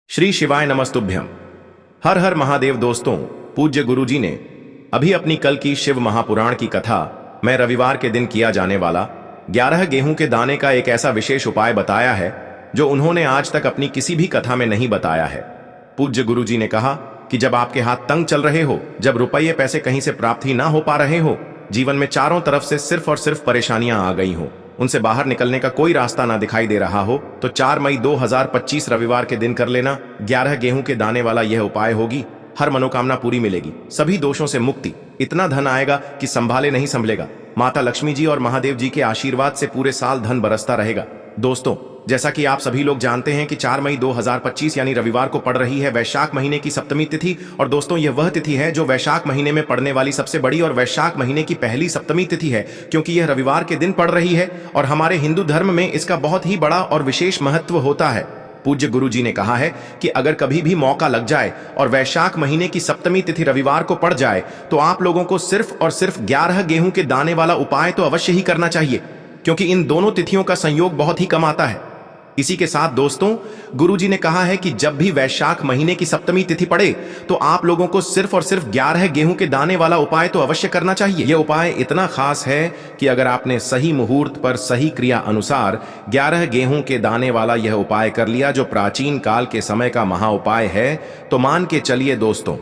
श्री शिवाय नमस्तुभ्यम। हर हर महादेव। दोस्तों, पूज्य गुरुजी ने अभी अपनी कल की शिव महापुराण की कथा में रविवार के दिन किया जाने वाला 11 गेहूं के दाने का एक ऐसा विशेष उपाय बताया है जो उन्होंने आज तक अपनी किसी भी कथा में नहीं बताया है। पूज्य गुरुजी ने कहा कि जब आपके हाथ तंग चल रहे हो, जब रुपये पैसे कहीं से प्राप्त ही ना हो पा रहे हो, जीवन में चारों तरफ से सिर्फ और सिर्फ परेशानियां आ गई हो, उनसे बाहर निकलने का कोई रास्ता ना दिखाई दे रहा हो, तो 4 मई 2025 रविवार के दिन कर लेना। 11 गेहूं के दाने वाला यह उपाय होगी, हर मनोकामना पूरी मिलेगी, सभी दोषों से मुक्ति, इतना धन आएगा कि संभाले नहीं संभलेगा। माता लक्ष्मी जी और महादेव जी के आशीर्वाद से पूरे साल धन बरसता रहेगा। दोस्तों, जैसा कि आप सभी लोग जानते हैं कि 4 मई 2025 यानी रविवार को पड़ रही है वैशाख महीने की सप्तमी तिथि। और दोस्तों, यह वह तिथि है जो वैशाख महीने में पड़ने वाली सबसे बड़ी और वैशाख महीने की पहली सप्तमी तिथि है, क्योंकि यह रविवार के दिन पड़ रही है और हमारे हिंदू धर्म में इसका बहुत ही बड़ा और विशेष महत्व होता है। पूज्य गुरु जी ने कहा है कि अगर कभी भी मौका लग जाए और वैशाख महीने की सप्तमी तिथि रविवार को पड़ जाए तो आप लोगों को सिर्फ और सिर्फ 11 गेहूं के दाने वाला उपाय तो अवश्य ही करना चाहिए, क्योंकि इन दोनों तिथियों का संयोग बहुत ही कम आता है। इसी के साथ दोस्तों, गुरुजी ने कहा है कि जब भी वैशाख महीने की सप्तमी तिथि पड़े तो आप लोगों को सिर्फ और सिर्फ 11 गेहूं के दाने वाला उपाय तो अवश्य करना चाहिए। यह उपाय इतना खास है कि अगर आपने सही मुहूर्त पर सही क्रिया अनुसार 11 गेहूं के दाने वाला यह उपाय कर लिया, जो प्राचीन काल के समय का महा उपाय है, तो मान के चलिए दोस्तों,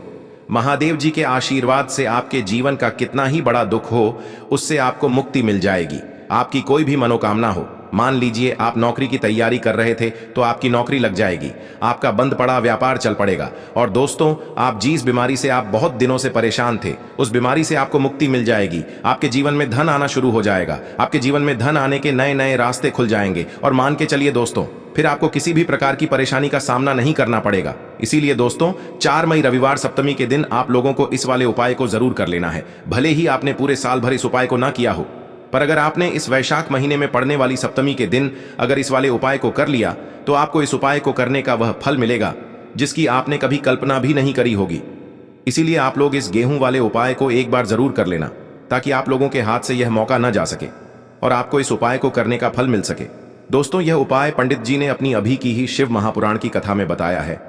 महादेव जी के आशीर्वाद से आपके जीवन का कितना ही बड़ा दुख हो, उससे आपको मुक्ति मिल जाएगी। आपकी कोई भी मनोकामना हो, मान लीजिए आप नौकरी की तैयारी कर रहे थे तो आपकी नौकरी लग जाएगी, आपका बंद पड़ा व्यापार चल पड़ेगा। और दोस्तों, आप जिस बीमारी से आप बहुत दिनों से परेशान थे, उस बीमारी से आपको मुक्ति मिल जाएगी। आपके जीवन में धन आना शुरू हो जाएगा, आपके जीवन में धन आने के नए नए रास्ते खुल जाएंगे। और मान के चलिए दोस्तों, फिर आपको किसी भी प्रकार की परेशानी का सामना नहीं करना पड़ेगा। इसीलिए दोस्तों, 4 मई रविवार सप्तमी के दिन आप लोगों को इस वाले उपाय को जरूर कर लेना है। भले ही आपने पूरे साल भर इस उपाय को ना किया हो, पर अगर आपने इस वैशाख महीने में पड़ने वाली सप्तमी के दिन अगर इस वाले उपाय को कर लिया तो आपको इस उपाय को करने का वह फल मिलेगा जिसकी आपने कभी कल्पना भी नहीं करी होगी। इसीलिए आप लोग इस गेहूं वाले उपाय को एक बार जरूर कर लेना, ताकि आप लोगों के हाथ से यह मौका न जा सके और आपको इस उपाय को करने का फल मिल सके। दोस्तों, यह उपाय पंडित जी ने अपनी अभी की ही शिव महापुराण की कथा में बताया है,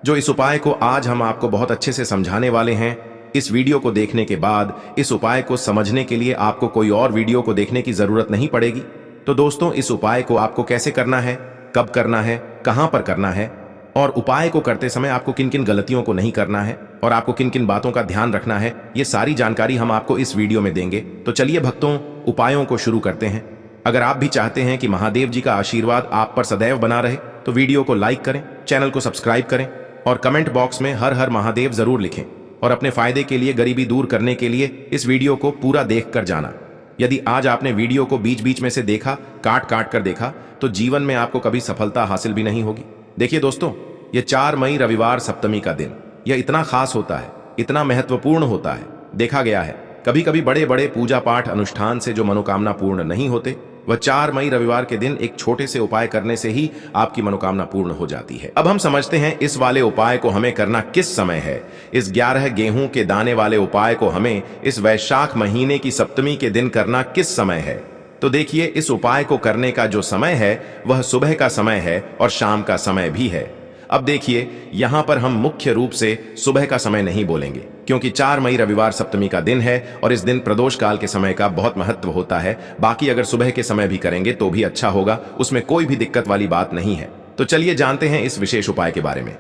जो इस उपाय को आज हम आपको बहुत अच्छे से समझाने वाले हैं। इस वीडियो को देखने के बाद इस उपाय को समझने के लिए आपको कोई और वीडियो को देखने की जरूरत नहीं पड़ेगी। तो दोस्तों, इस उपाय को आपको कैसे करना है, कब करना है, कहां पर करना है, और उपाय को करते समय आपको किन किन गलतियों को नहीं करना है और आपको किन किन बातों का ध्यान रखना है, ये सारी जानकारी हम आपको इस वीडियो में देंगे। तो चलिए भक्तों, उपायों को शुरू करते हैं। अगर आप भी चाहते हैं कि महादेव जी का आशीर्वाद आप पर सदैव बना रहे तो वीडियो को लाइक करें, चैनल को सब्सक्राइब करें और कमेंट बॉक्स में हर हर महादेव जरूर लिखें। और अपने फायदे के लिए, गरीबी दूर करने के लिए इस वीडियो को पूरा देख कर जाना। यदि आज आपने वीडियो को बीच बीच में से देखा, काट काट कर देखा, तो जीवन में आपको कभी सफलता हासिल भी नहीं होगी। देखिए दोस्तों, यह 4 मई रविवार सप्तमी का दिन, यह इतना खास होता है, इतना महत्वपूर्ण होता है। देखा गया है कभी कभी बड़े बड़े पूजा पाठ अनुष्ठान से जो मनोकामना पूर्ण नहीं होते, वह 4 मई रविवार के दिन एक छोटे से उपाय करने से ही आपकी मनोकामना पूर्ण हो जाती है। अब हम समझते हैं इस वाले उपाय को हमें करना किस समय है। इस 11 गेहूं के दाने वाले उपाय को हमें इस वैशाख महीने की सप्तमी के दिन करना किस समय है। तो देखिए, इस उपाय को करने का जो समय है वह सुबह का समय है और शाम का समय भी है। अब देखिए, यहां पर हम मुख्य रूप से सुबह का समय नहीं बोलेंगे, क्योंकि 4 मई रविवार सप्तमी का दिन है और इस दिन प्रदोष काल के समय का बहुत महत्व होता है। बाकी अगर सुबह के समय भी करेंगे तो भी अच्छा होगा, उसमें कोई भी दिक्कत वाली बात नहीं है। तो चलिए जानते हैं इस विशेष उपाय के बारे में।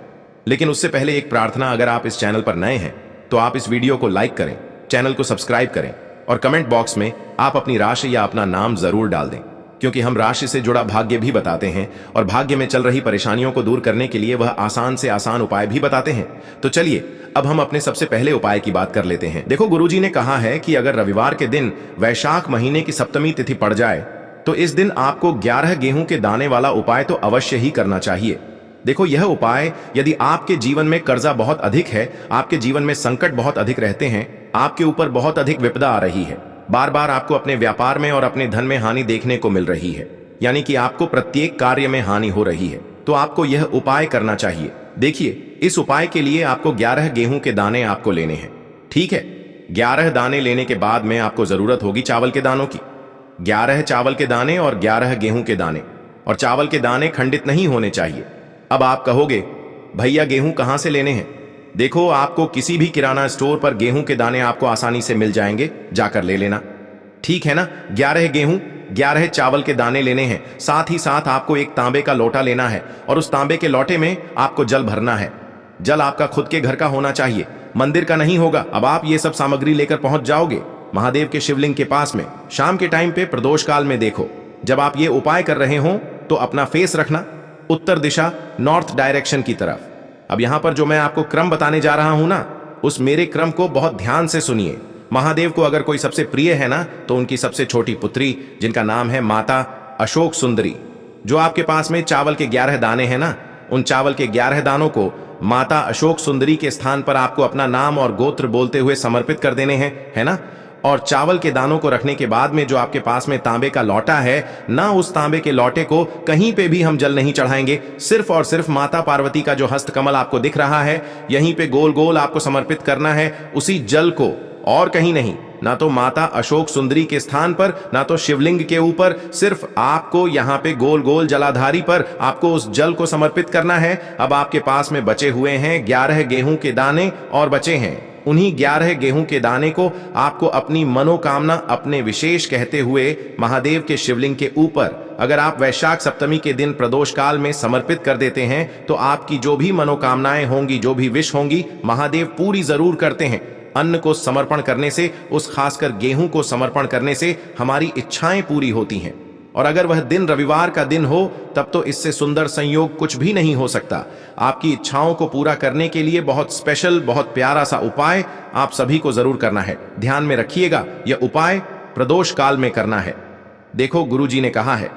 लेकिन उससे पहले एक प्रार्थना, अगर आप इस चैनल पर नए हैं तो आप इस वीडियो को लाइक करें, चैनल को सब्सक्राइब करें और कमेंट बॉक्स में आप अपनी राशि या अपना नाम जरूर डाल दें, क्योंकि हम राशि से जुड़ा भाग्य भी बताते हैं और भाग्य में चल रही परेशानियों को दूर करने के लिए वह आसान से आसान उपाय भी बताते हैं। तो चलिए अब हम अपने सबसे पहले उपाय की बात कर लेते हैं। देखो, गुरुजी ने कहा है कि अगर रविवार के दिन वैशाख महीने की सप्तमी तिथि पड़ जाए तो इस दिन आपको 11 गेहूं के दाने वाला उपाय तो अवश्य ही करना चाहिए। देखो, यह उपाय, यदि आपके जीवन में कर्जा बहुत अधिक है, आपके जीवन में संकट बहुत अधिक रहते हैं, आपके ऊपर बहुत अधिक विपदा आ रही है, बार बार आपको अपने व्यापार में और अपने धन में हानि देखने को मिल रही है, यानी कि आपको प्रत्येक कार्य में हानि हो रही है, तो आपको यह उपाय करना चाहिए। देखिए, इस उपाय के लिए आपको 11 गेहूं के दाने आपको लेने हैं। ठीक है, 11 दाने लेने के बाद में आपको जरूरत होगी चावल के दानों की। 11 चावल के दाने और 11 गेहूं के दाने, और चावल के दाने खंडित नहीं होने चाहिए। अब आप कहोगे भैया गेहूं कहां से लेने हैं? देखो, आपको किसी भी किराना स्टोर पर गेहूं के दाने आपको आसानी से मिल जाएंगे, जाकर ले लेना। ठीक है ना? 11 गेहूं 11 चावल के दाने लेने हैं। साथ ही साथ आपको एक तांबे का लोटा लेना है और उस तांबे के लोटे में आपको जल भरना है। जल आपका खुद के घर का होना चाहिए, मंदिर का नहीं होगा। अब आप ये सब सामग्री लेकर पहुंच जाओगे महादेव के शिवलिंग के पास में। शाम के टाइम पे प्रदोष काल में देखो, जब आप ये उपाय कर रहे हो तो अपना फेस रखना उत्तर दिशा, नॉर्थ डायरेक्शन की तरफ। अब यहां पर जो मैं आपको क्रम बताने जा रहा हूं ना, उस मेरे क्रम को बहुत ध्यान से सुनिए। महादेव को अगर कोई सबसे प्रिय है ना, तो उनकी सबसे छोटी पुत्री, जिनका नाम है माता अशोक सुंदरी। जो आपके पास में चावल के 11 दाने हैं ना, उन चावल के 11 दानों को माता अशोक सुंदरी के स्थान पर आपको अपना नाम और गोत्र बोलते हुए समर्पित कर देने हैं, है ना? और चावल के दानों को रखने के बाद में जो आपके पास में तांबे का लौटा है ना, उस तांबे के लौटे को कहीं पे भी हम जल नहीं चढ़ाएंगे। सिर्फ और सिर्फ माता पार्वती का जो हस्तकमल आपको दिख रहा है, यहीं पे गोल गोल आपको समर्पित करना है उसी जल को, और कहीं नहीं। ना तो माता अशोक सुंदरी के स्थान पर, ना तो शिवलिंग के ऊपर, सिर्फ आपको यहां पे गोल गोल जलाधारी पर आपको उस जल को समर्पित करना है। अब आपके पास में बचे हुए हैं 11 गेहूं के दाने और बचे हैं। उन्हीं 11 गेहूं के दाने को आपको अपनी मनोकामना अपने विशेष कहते हुए महादेव के शिवलिंग के ऊपर, अगर आप वैशाख सप्तमी के दिन प्रदोष काल में समर्पित कर देते हैं, तो आपकी जो भी मनोकामनाएं होंगी, जो भी विश होंगी, महादेव पूरी जरूर करते हैं। अन्न को समर्पण करने से, उस खासकर गेहूं को समर्पण करने से हमारी इच्छाएं पूरी होती हैं। और अगर वह दिन रविवार का दिन हो, तब तो इससे सुंदर संयोग कुछ भी नहीं हो सकता। आपकी इच्छाओं को पूरा करने के लिए बहुत स्पेशल, बहुत प्यारा सा उपाय आप सभी को जरूर करना है। ध्यान में रखिएगा, यह उपाय प्रदोष काल में करना है। देखो, गुरुजी ने कहा है,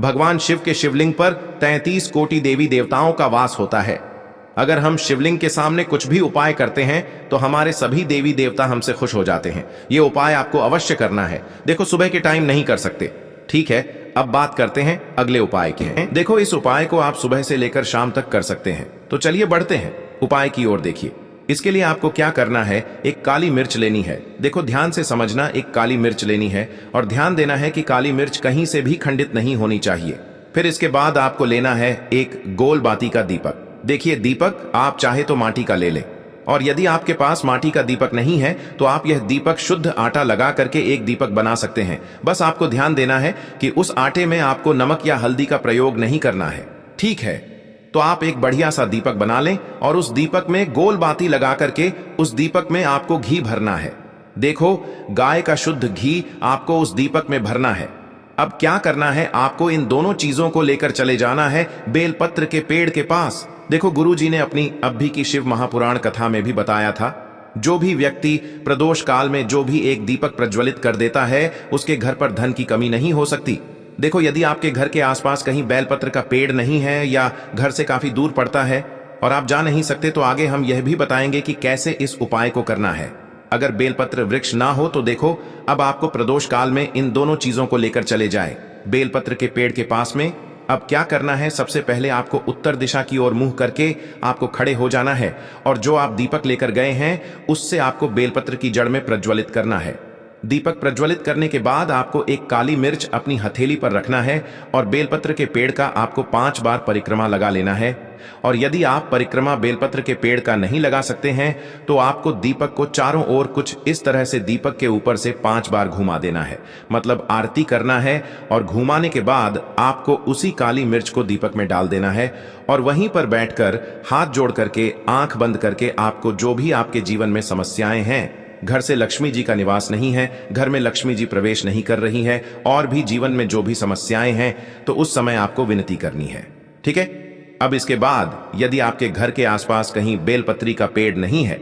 भगवान शिव के शिवलिंग पर 33 कोटि देवी देवताओं का वास होता है। अगर हम शिवलिंग के सामने कुछ भी उपाय करते हैं तो हमारे सभी देवी देवता हमसे खुश हो जाते हैं। यह उपाय आपको अवश्य करना है। देखो, सुबह के टाइम नहीं कर सकते, ठीक है? अब बात करते हैं अगले उपाय की। देखो, इस उपाय को आप सुबह से लेकर शाम तक कर सकते हैं। तो चलिए बढ़ते हैं उपाय की ओर। देखिए, इसके लिए आपको क्या करना है, एक काली मिर्च लेनी है। देखो, ध्यान से समझना, एक काली मिर्च लेनी है और ध्यान देना है कि काली मिर्च कहीं से भी खंडित नहीं होनी चाहिए। फिर इसके बाद आपको लेना है एक गोल बाती का दीपक। देखिए, दीपक आप चाहे तो माटी का ले लें, और यदि आपके पास माटी का दीपक नहीं है तो आप यह दीपक शुद्ध आटा लगा करके एक दीपक बना सकते हैं। बस आपको ध्यान देना है कि उस आटे में आपको नमक या हल्दी का प्रयोग नहीं करना है, ठीक है? तो आप एक बढ़िया सा दीपक बना लें और उस दीपक में गोल बाती लगा करके उस दीपक में आपको घी भरना है। देखो, गाय का शुद्ध घी आपको उस दीपक में भरना है। अब क्या करना है, आपको इन दोनों चीजों को लेकर चले जाना है बेलपत्र के पेड़ के पास। देखो, गुरुजी ने अपनी अभी की शिव महापुराण कथा में भी बताया था, जो भी व्यक्ति प्रदोष काल में जो भी एक दीपक प्रज्वलित कर देता है, उसके घर पर धन की कमी नहीं हो सकती। देखो, यदि आपके घर के आसपास कहीं बेलपत्र का पेड़ नहीं है या घर से काफी दूर पड़ता है और आप जा नहीं सकते, तो आगे हम यह भी बताएंगे कि कैसे इस उपाय को करना है। अगर बेलपत्र वृक्ष ना हो तो देखो, अब आपको प्रदोष काल में इन दोनों चीजों को लेकर चले जाएं बेलपत्र के पेड़ के पास में। अब क्या करना है, सबसे पहले आपको उत्तर दिशा की ओर मुंह करके आपको खड़े हो जाना है और जो आप दीपक लेकर गए हैं उससे आपको बेलपत्र की जड़ में प्रज्वलित करना है। दीपक प्रज्वलित करने के बाद आपको एक काली मिर्च अपनी हथेली पर रखना है और बेलपत्र के पेड़ का आपको 5 बार परिक्रमा लगा लेना है। और यदि आप परिक्रमा बेलपत्र के पेड़ का नहीं लगा सकते हैं तो आपको दीपक को चारों ओर कुछ इस तरह से दीपक के ऊपर से 5 बार घुमा देना है, मतलब आरती करना है। और घुमाने के बाद आपको उसी काली मिर्च को दीपक में डाल देना है और वहीं पर बैठकर हाथ जोड़ करके आंख बंद करके आपको जो भी आपके जीवन में समस्याएं हैं, घर से लक्ष्मी जी का निवास नहीं है, घर में लक्ष्मी जी प्रवेश नहीं कर रही है, और भी जीवन में जो भी समस्याएं हैं, तो उस समय आपको विनती करनी है, ठीक है? अब इसके बाद यदि आपके घर के आसपास कहीं बेलपत्री का पेड़ नहीं है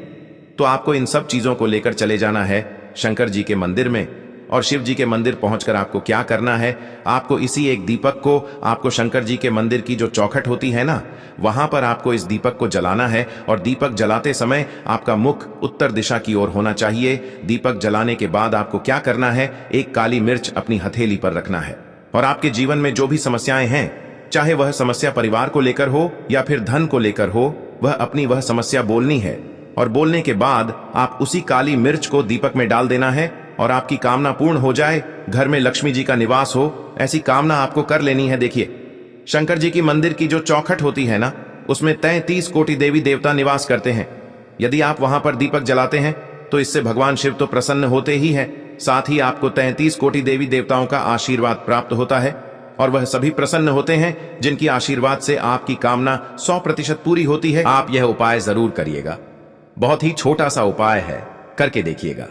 तो आपको इन सब चीजों को लेकर चले जाना है शंकर जी के मंदिर में। और शिव जी के मंदिर पहुंचकर आपको क्या करना है, आपको इसी एक दीपक को आपको शंकर जी के मंदिर की जो चौखट होती है ना, वहां पर आपको इस दीपक को जलाना है। और दीपक जलाते समय आपका मुख उत्तर दिशा की ओर होना चाहिए। दीपक जलाने के बाद आपको क्या करना है, एक काली मिर्च अपनी हथेली पर रखना है और आपके जीवन में जो भी समस्याएं हैं, चाहे वह समस्या परिवार को लेकर हो या फिर धन को लेकर हो, वह अपनी वह समस्या बोलनी है। और बोलने के बाद आप उसी काली मिर्च को दीपक में डाल देना है और आपकी कामना पूर्ण हो जाए, घर में लक्ष्मी जी का निवास हो, ऐसी कामना आपको कर लेनी है। देखिए, शंकर जी की मंदिर की जो चौखट होती है ना, उसमें 33 कोटि देवी देवता निवास करते हैं। यदि आप वहां पर दीपक जलाते हैं तो इससे भगवान शिव तो प्रसन्न होते ही हैं, साथ ही आपको 33 कोटि देवी देवताओं का आशीर्वाद प्राप्त होता है और वह सभी प्रसन्न होते हैं जिनकी आशीर्वाद से आपकी कामना 100% पूरी होती है। आप यह उपाय जरूर करिएगा। बहुत ही छोटा सा उपाय है, करके देखिएगा।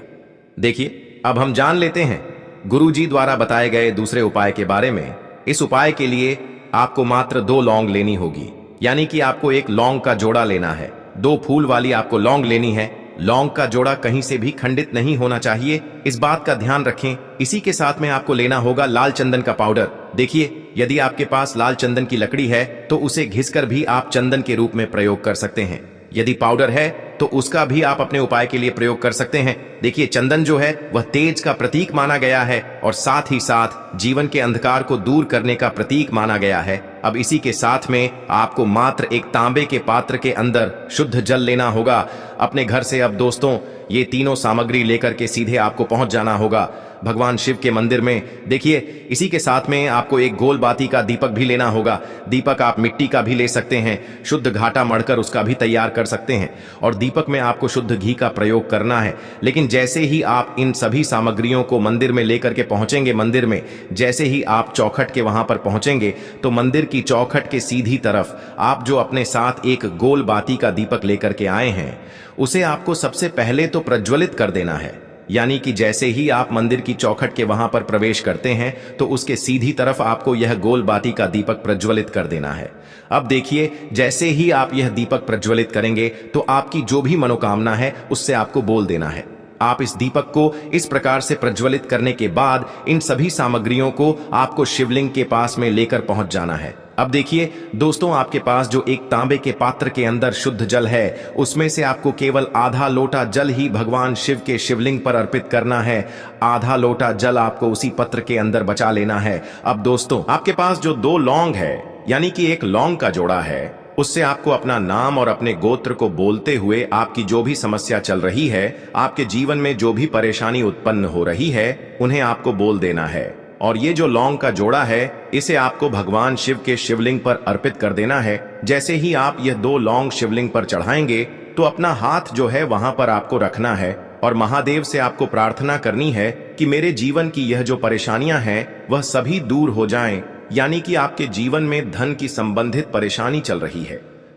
देखिए, अब हम जान लेते हैं गुरुजी द्वारा बताए गए दूसरे उपाय के बारे में। इस उपाय के लिए आपको मात्र 2 लौंग लेनी होगी, यानी कि आपको एक लौंग का जोड़ा लेना है। 2 फूल वाली आपको लौंग लेनी है। लौंग का जोड़ा कहीं से भी खंडित नहीं होना चाहिए, इस बात का ध्यान रखें। इसी के साथ में आपको लेना होगा लाल चंदन का पाउडर। देखिए, यदि आपके पास लाल चंदन की लकड़ी है तो उसे घिसकर भी आप चंदन के रूप में प्रयोग कर सकते हैं। यदि पाउडर है तो उसका भी आप अपने उपाय के लिए प्रयोग कर सकते हैं। देखिए, चंदन जो है वह तेज का प्रतीक माना गया है और साथ ही साथ जीवन के अंधकार को दूर करने का प्रतीक माना गया है। अब इसी के साथ में आपको मात्र एक तांबे के पात्र के अंदर शुद्ध जल लेना होगा अपने घर से। अब दोस्तों, ये तीनों सामग्री लेकर के सीधे आपको पहुंच जाना होगा भगवान शिव के मंदिर में। देखिए, इसी के साथ में आपको एक गोल बाती का दीपक भी लेना होगा। दीपक आप मिट्टी का भी ले सकते हैं, शुद्ध घाटा मढ़कर उसका भी तैयार कर सकते हैं। और दीपक में आपको शुद्ध घी का प्रयोग करना है। लेकिन जैसे ही आप इन सभी सामग्रियों को मंदिर में लेकर के पहुंचेंगे, मंदिर में जैसे ही आप चौखट के वहां पर पहुंचेंगे तो मंदिर की चौखट के सीधी तरफ आप जो अपने साथ एक गोल बाती का दीपक लेकर के आए हैं उसे आपको सबसे पहले तो प्रज्वलित कर देना है। यानी कि जैसे ही आप मंदिर की चौखट के वहां पर प्रवेश करते हैं तो उसके सीधी तरफ आपको यह गोल बाती का दीपक प्रज्वलित कर देना है। अब देखिए, जैसे ही आप यह दीपक प्रज्वलित करेंगे तो आपकी जो भी मनोकामना है उससे आपको बोल देना है। आप इस दीपक को इस प्रकार से प्रज्वलित करने के बाद इन सभी सामग्रियों को आपको शिवलिंग के पास में लेकर पहुंच जाना है। अब देखिए दोस्तों, आपके पास जो एक तांबे के पात्र के अंदर शुद्ध जल है उसमें से आपको केवल आधा लोटा जल ही भगवान शिव के शिवलिंग पर अर्पित करना है। आधा लोटा जल आपको उसी पत्र के अंदर बचा लेना है। अब दोस्तों, आपके पास जो 2 लौंग है यानी कि एक लौंग का जोड़ा है, उससे आपको अपना नाम और अपने गोत्र को बोलते हुए आपकी जो भी समस्या चल रही है, आपके जीवन में जो भी परेशानी उत्पन्न हो रही है, उन्हें आपको बोल देना है। और ये जो लौंग का जोड़ा है इसे आपको भगवान शिव के शिवलिंग पर अर्पित कर देना है। जैसे ही आप यह 2 लौंग शिवलिंग पर चढ़ाएंगे तो अपना हाथ जो है वहां पर आपको रखना है और महादेव से आपको प्रार्थना करनी है कि मेरे जीवन की यह जो परेशानियां हैं वह सभी दूर हो जाएं। यानी कि आपके जीवन में धन की संबंधित परेशानी चल रही है,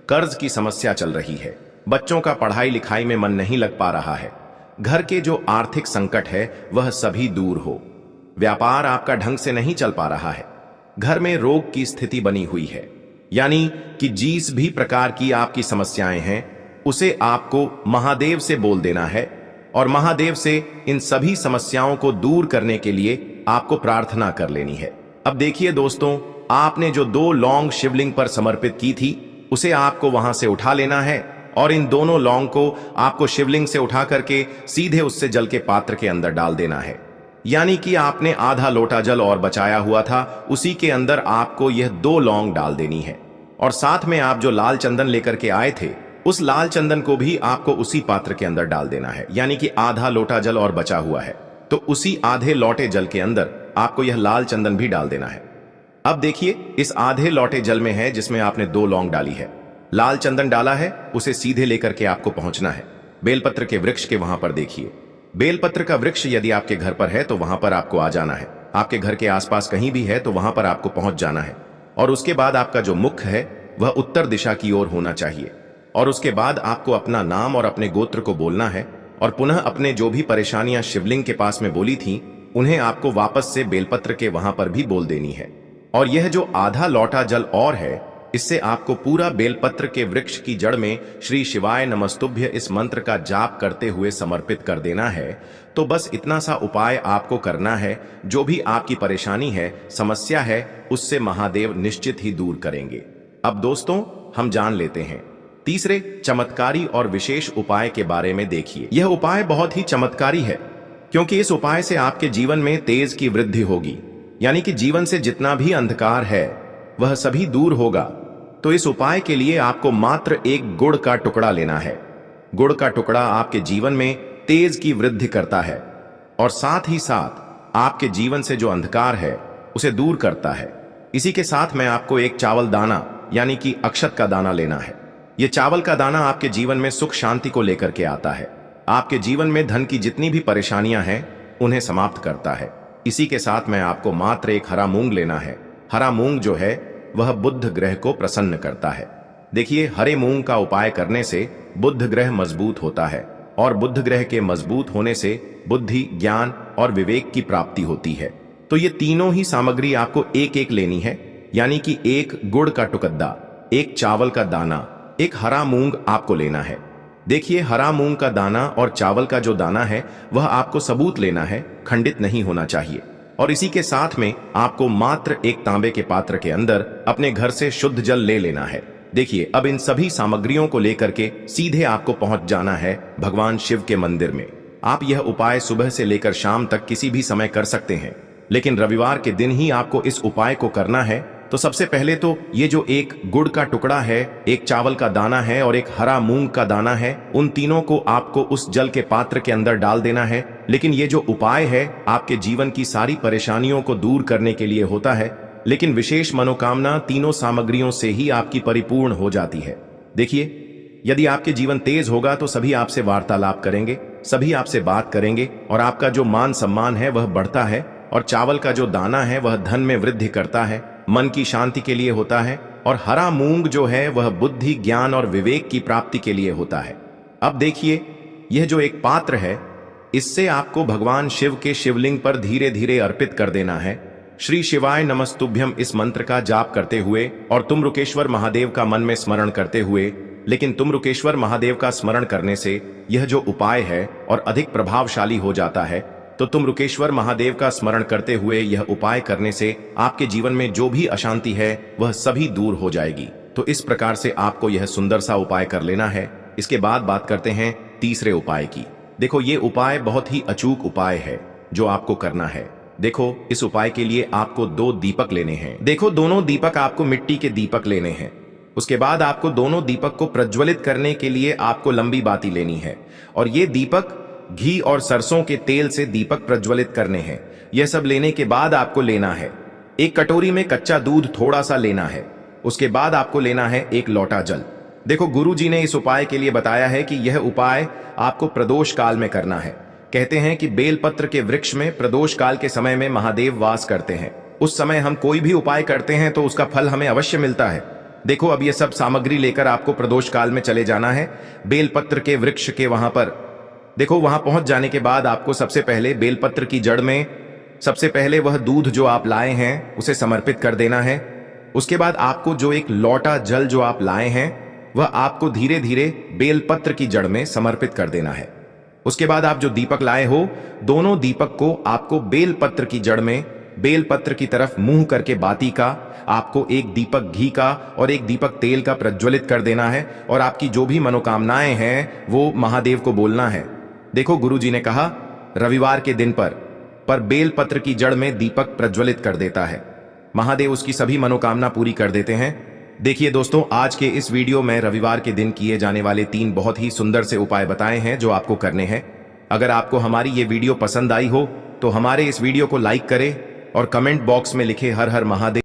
कर्ज की समस्या चल रही है, बच्चों का पढ़ाई लिखाई में मन नहीं लग पा रहा है, घर के जो आर्थिक संकट है वह सभी दूर हो, व्यापार आपका ढंग से नहीं चल पा रहा है, घर में रोग की स्थिति बनी हुई है, यानी कि जिस भी प्रकार की आपकी समस्याएं हैं उसे आपको महादेव से बोल देना है और महादेव से इन सभी समस्याओं को दूर करने के लिए आपको प्रार्थना कर लेनी है। अब देखिए दोस्तों, आपने जो 2 लौंग शिवलिंग पर समर्पित की थी उसे आपको वहां से उठा लेना है और इन दोनों लौंग को आपको शिवलिंग से उठा करके सीधे उससे जल के पात्र के अंदर डाल देना है। यानी कि आपने आधा लोटा जल और बचाया हुआ था, उसी के अंदर आपको यह 2 लौंग डाल देनी है। और साथ में आप जो लाल चंदन लेकर के आए थे उस लाल चंदन को भी आपको उसी पात्र के अंदर डाल देना है। यानी कि आधा लोटा जल और बचा हुआ है तो उसी आधे लोटे जल के अंदर आपको यह लाल चंदन भी डाल देना है। अब देखिए, इस आधे लोटे जल में है जिसमें आपने 2 लौंग डाली है, लाल चंदन डाला है, उसे सीधे लेकर के आपको पहुंचना है बेलपत्र के वृक्ष के वहां पर। देखिए, बेलपत्र का वृक्ष यदि आपके घर पर है तो वहां पर आपको आ जाना है। आपके घर के आसपास कहीं भी है तो वहां पर आपको पहुंच जाना है। और उसके बाद आपका जो मुख है वह उत्तर दिशा की ओर होना चाहिए। और उसके बाद आपको अपना नाम और अपने गोत्र को बोलना है और पुनः अपने जो भी परेशानियां शिवलिंग के पास में बोली थी उन्हें आपको वापस से बेलपत्र के वहां पर भी बोल देनी है। और यह जो आधा लौटा जल और है इससे आपको पूरा बेलपत्र के वृक्ष की जड़ में श्री शिवाय नमस्तुभ्य इस मंत्र का जाप करते हुए समर्पित कर देना है। तो बस इतना सा उपाय आपको करना है। जो भी आपकी परेशानी है, समस्या है, उससे महादेव निश्चित ही दूर करेंगे। अब दोस्तों, हम जान लेते हैं तीसरे चमत्कारी और विशेष उपाय के बारे में। देखिए, यह उपाय बहुत ही चमत्कारी है क्योंकि इस उपाय से आपके जीवन में तेज की वृद्धि होगी। यानी कि जीवन से जितना भी अंधकार है वह सभी दूर होगा। तो इस उपाय के लिए आपको मात्र एक गुड़ का टुकड़ा लेना है। गुड़ का टुकड़ा आपके जीवन में तेज की वृद्धि करता है और साथ ही साथ आपके जीवन से जो अंधकार है उसे दूर करता है। इसी के साथ मैं आपको एक चावल दाना यानी कि अक्षत का दाना लेना है। ये चावल का दाना आपके जीवन में सुख शांति को लेकर के आता है। आपके जीवन में धन की जितनी भी परेशानियां हैं उन्हें समाप्त करता है। इसी के साथ में आपको मात्र एक हरा मूंग लेना है। हरा मूंग जो है वह बुध ग्रह को प्रसन्न करता है। देखिए, हरे मूंग का उपाय करने से बुध ग्रह मजबूत होता है और बुध ग्रह के मजबूत होने से बुद्धि, ज्ञान और विवेक की प्राप्ति होती है। तो ये तीनों ही सामग्री आपको एक एक लेनी है, यानी कि एक गुड़ का टुकड़ा, एक चावल का दाना, एक हरा मूंग आपको लेना है। देखिए, हरा मूंग का दाना और चावल का जो दाना है वह आपको सबूत लेना है, खंडित नहीं होना चाहिए। और इसी के साथ में आपको मात्र एक तांबे के पात्र के अंदर अपने घर से शुद्ध जल ले लेना है। देखिए, अब इन सभी सामग्रियों को लेकर के सीधे आपको पहुंच जाना है भगवान शिव के मंदिर में। आप यह उपाय सुबह से लेकर शाम तक किसी भी समय कर सकते हैं, लेकिन रविवार के दिन ही आपको इस उपाय को करना है। तो सबसे पहले तो ये जो एक गुड़ का टुकड़ा है, एक चावल का दाना है और एक हरा मूंग का दाना है, उन तीनों को आपको उस जल के पात्र के अंदर डाल देना है। लेकिन ये जो उपाय है आपके जीवन की सारी परेशानियों को दूर करने के लिए होता है, लेकिन विशेष मनोकामना तीनों सामग्रियों से ही आपकी परिपूर्ण हो जाती है। देखिए, यदि आपके जीवन तेज होगा तो सभी आपसे वार्तालाप करेंगे, सभी आपसे बात करेंगे और आपका जो मान सम्मान है वह बढ़ता है। और चावल का जो दाना है वह धन में वृद्धि करता है, मन की शांति के लिए होता है। और हरा मूंग जो है वह बुद्धि, ज्ञान और विवेक की प्राप्ति के लिए होता है। अब देखिए, यह जो एक पात्र है इससे आपको भगवान शिव के शिवलिंग पर धीरे धीरे अर्पित कर देना है। श्री शिवाय नमस्तुभ्यम इस मंत्र का जाप करते हुए और तुम्रुकेश्वर महादेव का मन में स्मरण करते हुए। लेकिन तुम्रुकेश्वर महादेव का स्मरण करने से यह जो उपाय है और अधिक प्रभावशाली हो जाता है। तो तुम्रुकेश्वर महादेव का स्मरण करते हुए यह उपाय करने से आपके जीवन में जो भी अशांति है वह सभी दूर हो जाएगी। तो इस प्रकार से आपको यह सुंदर सा उपाय कर लेना है। इसके बाद बात करते हैं तीसरे उपाय की। देखो, ये उपाय बहुत ही अचूक उपाय है जो आपको करना है। देखो, इस उपाय के लिए आपको 2 दीपक लेने हैं। देखो, दोनों दीपक आपको मिट्टी के दीपक लेने हैं। उसके बाद आपको दोनों दीपक को प्रज्वलित करने के लिए आपको लंबी बाती लेनी है और ये दीपक घी और सरसों के तेल से दीपक प्रज्वलित करने हैं। यह सब लेने के बाद आपको लेना है एक कटोरी में कच्चा दूध थोड़ा सा लेना है। उसके बाद आपको लेना है एक लोटा जल। देखो, गुरु जी ने इस उपाय के लिए बताया है कि यह उपाय आपको प्रदोष काल में करना है। कहते हैं कि बेलपत्र के वृक्ष में प्रदोष काल के समय में महादेव वास करते हैं। उस समय हम कोई भी उपाय करते हैं तो उसका फल हमें अवश्य मिलता है। देखो, अब ये सब सामग्री लेकर आपको प्रदोष काल में चले जाना है बेलपत्र के वृक्ष के वहां पर। देखो, वहां पहुंच जाने के बाद आपको सबसे पहले बेलपत्र की जड़ में सबसे पहले वह दूध जो आप लाए हैं उसे समर्पित कर देना है। उसके बाद आपको जो एक लोटा जल जो आप लाए हैं वह आपको धीरे धीरे बेलपत्र की जड़ में समर्पित कर देना है। उसके बाद आप जो दीपक लाए हो, दोनों दीपक को आपको बेलपत्र की जड़ में बेलपत्र की तरफ मुंह करके बाती का आपको एक दीपक घी का और एक दीपक तेल का प्रज्वलित कर देना है और आपकी जो भी मनोकामनाएं हैं वो महादेव को बोलना है। देखो, गुरु जी ने कहा रविवार के दिन पर बेलपत्र की जड़ में दीपक प्रज्वलित कर देता है, महादेव उसकी सभी मनोकामना पूरी कर देते हैं। देखिए दोस्तों, आज के इस वीडियो में रविवार के दिन किए जाने वाले 3 बहुत ही सुंदर से उपाय बताए हैं जो आपको करने हैं। अगर आपको हमारी ये वीडियो पसंद आई हो तो हमारे इस वीडियो को लाइक करें और कमेंट बॉक्स में लिखे हर हर महादेव।